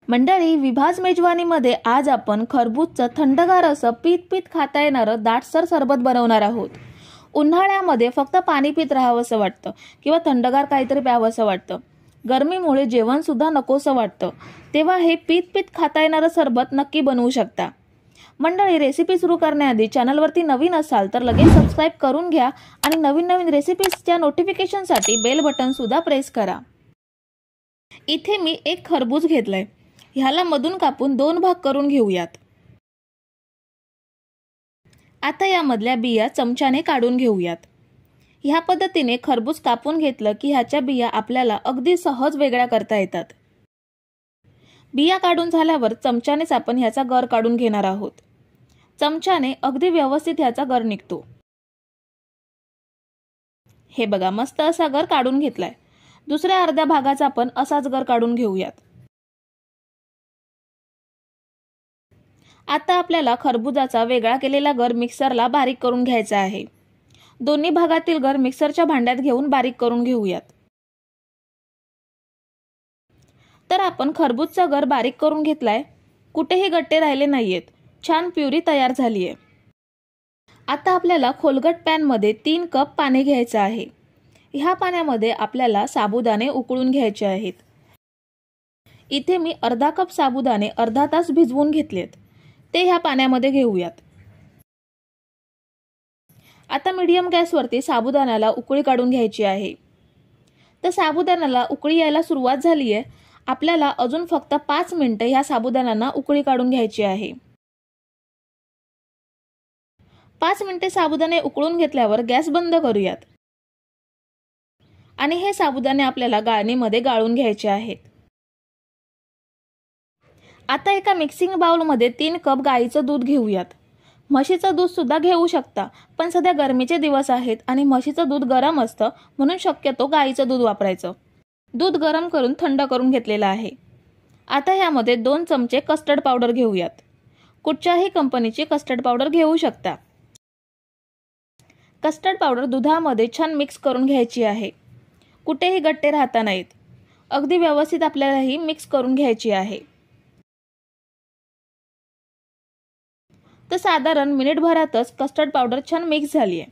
मंडळी, विभाज मेजवानीमध्ये आज आपण खरबूजचं थंडगार असं पीत खाता येणारं दाटसर सरबत बनवणार आहोत। उन्हाळ्यामध्ये फक्त पाणी पीत राहावंसं वाटतं किंवा थंडगार काहीतरी प्यावंसं वाटतं, गरमीमुळे जेवण सुद्धा नकोसं वाटतं, तेव्हा हे पीत खाता येणारं सरबत नक्की बनवू शकता। मंडळी, रेसिपी सुरू करण्याआधी चॅनलवरती नवीन असाल तर लगेच सबस्क्राइब करून घ्या आणि नवीन रेसिपीजच्या नोटिफिकेशनसाठी बेल बटन सुद्धा प्रेस करा। इथे मी एक खरबूज घेतलंय, ह्याला मधून कापून 2 भाग करून घेऊयात। आता यामधल्या बिया चमच्याने काढून घेऊयात। ह्या पद्धतीने खरबूज कापून घेतलं की ह्याच्या बिया आपल्याला अगदी सहज वेगळ्या करता येतात। बिया काढून झाल्यावर चमच्यानेच आपण ह्याचा गर काढून घेणार आहोत। चमच्याने अगदी व्यवस्थित ह्याचा गर निघतो। हे बघा, मस्त असा गर काढून घेतलाय। दुसऱ्या अर्ध्या भागाचा आपण असाच गर काढून घेऊयात। आता आपल्याला खरबूजाचा वेगळा केलेला गर मिक्सरला बारीक करून घ्यायचा आहे। दोन्ही भागातील गर मिक्सरच्या भांड्यात घेऊन बारीक करून घेऊयात। तर आपण खरबूजचा गर बारीक करून घेतलाय, कुठेही गट्टे राहिले नाहीयेत, छान प्युरी तयार झालीये। आता आपल्याला खोलगट पॅन मध्ये 3 कप पाणी घ्यायचं आहे। ह्या पाण्यामध्ये आपल्याला साबुदाणे उकळून घ्यायचे आहेत। इथे मी अर्धा कप साबुदाणे अर्धा तास भिजवून घेतलेत, ते ह्या पाण्यामध्ये घेऊयात। आता मीडियम गॅसवरती साबुदाण्याला उकळी काढून घ्यायची आहे। तर साबुदाण्याला उकळी यायला सुरुवात झालीये, आपल्याला अजून फक्त 5 मिनिटे ह्या साबुदाण्यांना उकळी काढून घ्यायची आहे। 5 मिनिटे साबुदाणे उकळून घेतल्यावर गॅस बंद करूयात आणि हे साबुदाणे आपल्याला गाळणीमध्ये गाळून घ्यायचे आहेत। आता एका मिक्सिंग बाउल मध्ये 3 कप गाईचं दूध घेऊयात। म्हशीचं दूध सुद्धा घेऊ शकता, पण सध्या गरमीचे दिवस आहेत आणि म्हशीचं दूध गरम असतं, म्हणून शक्यतो गाईचं दूध वापरायचं। दूध गरम करून थंड करून घेतलेलं आहे। आता ह्यामध्ये 2 चमचे कस्टर्ड पावडर घेऊयात। कुठच्याही कंपनीची कस्टर्ड पावडर घेऊ शकता। कस्टर्ड पावडर दुधामध्ये छान मिक्स करून घ्यायची आहे, कुठेही गट्टे राहता नाहीत, अगदी व्यवस्थित आपल्याला ही मिक्स करून घ्यायची आहे। तर साधारण मिनिटभरातच कस्टर्ड पावडर छान मिक्स झाली आहे।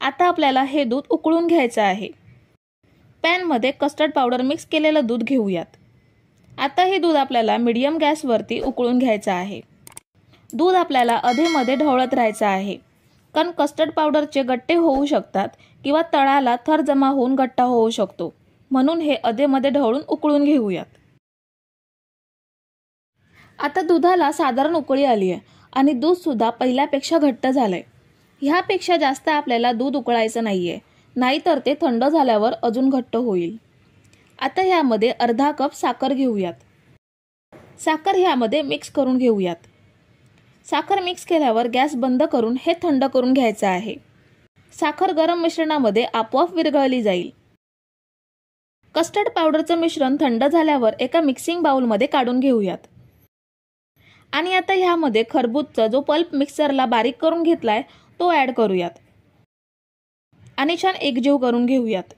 आता आपल्याला हे दूध उकळून घ्यायचं आहे। पॅन मध्ये कस्टर्ड पावडर मिक्स केलेलं दूध घेऊयात। आता हे दूध आपल्याला मीडियम गॅसवरती उकळून घ्यायचं आहे। दूध आपल्याला अधेमध्ये ढवळत राहायचं आहे, कारण कस्टर्ड पावडरचे गट्टे होऊ शकतात किंवा तळाला थर जमा होऊन गट्टा होऊ शकतो, म्हणून हे अधेमध्ये ढवळून उकळून घेऊयात। आता दुधाला साधारण उकळी आली आहे आणि दूध सुद्धा पहिल्यापेक्षा घट्ट झालंय। ह्यापेक्षा जास्त आपल्याला दूध उकळायचं नाहीये, नाहीतर ते थंड झाल्यावर अजून घट्ट होईल। आता ह्यामध्ये अर्धा कप साखर घेऊयात। साखर ह्यामध्ये मिक्स करून घेऊयात। साखर मिक्स केल्यावर गॅस बंद करून हे थंड करून घ्यायचं आहे। साखर गरम मिश्रणामध्ये आपोआप विरघळली जाईल। कस्टर्ड पावडरचं मिश्रण थंड झाल्यावर एका मिक्सिंग बाउल मध्ये काढून घेऊयात आणि आता ह्यामध्ये खरबूजचा जो पल्प मिक्सरला बारीक करून घेतलाय तो ऍड करूयात आणि छान एकजीव करून घेऊयात।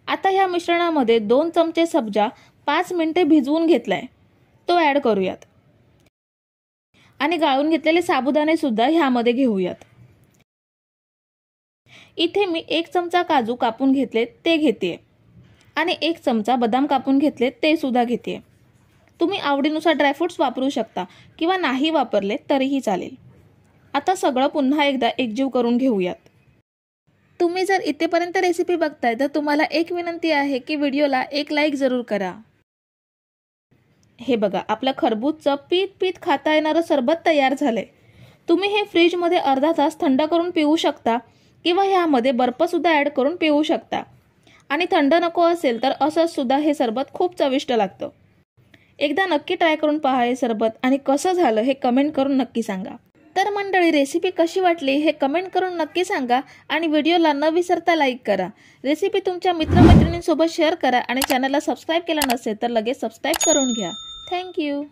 आता ह्या मिश्रणामध्ये 2 चमचे सब्जा 5 मिनिटे भिजवून घेतलाय, तो ऍड करूयात आणि गाळून घेतलेले साबुदाणे सुद्धा ह्यामध्ये घेऊयात। इथे मी 1 चमचा काजू कापून घेतले ते घेते आणि 1 चमचा बदाम कापून घेतले ते सुद्धा घेते। तुम्ही आवडीनुसार ड्रायफ्रुट्स वापरू शकता किंवा नाही वापरले तरीही चालेल। आता सगळं पुन्हा एकदा एकजीव करून घेऊयात। तुम्ही जर इथेपर्यंत रेसिपी बघताय तर तुम्हाला एक विनंती आहे की व्हिडिओला एक लाईक जरूर करा। हे बघा, आपलं खरबूजचं पीत खाता येणारं सरबत तयार झालंय। तुम्ही हे फ्रीज मध्ये अर्धा तास थंड करून पिऊ शकता किंवा ह्यामध्ये बर्फ सुद्धा ऍड करून पिऊ शकता आणि थंड नको असेल तर असंच सुद्धा हे सरबत खूप चविष्ट लागतं। एकदा नक्की ट्राय करून पहा हे सरबत आणि कसं झालं हे कमेंट करून नक्की सांगा। तर मंडळी, रेसिपी कशी वाटली हे कमेंट करून नक्की सांगा आणि व्हिडिओला न विसरता लाईक करा। रेसिपी तुमच्या मित्रमैत्रिणींसोबत शेअर करा आणि चॅनलला सबस्क्राइब केलं नसेल तर लगेच सबस्क्राइब करून घ्या। Thank you.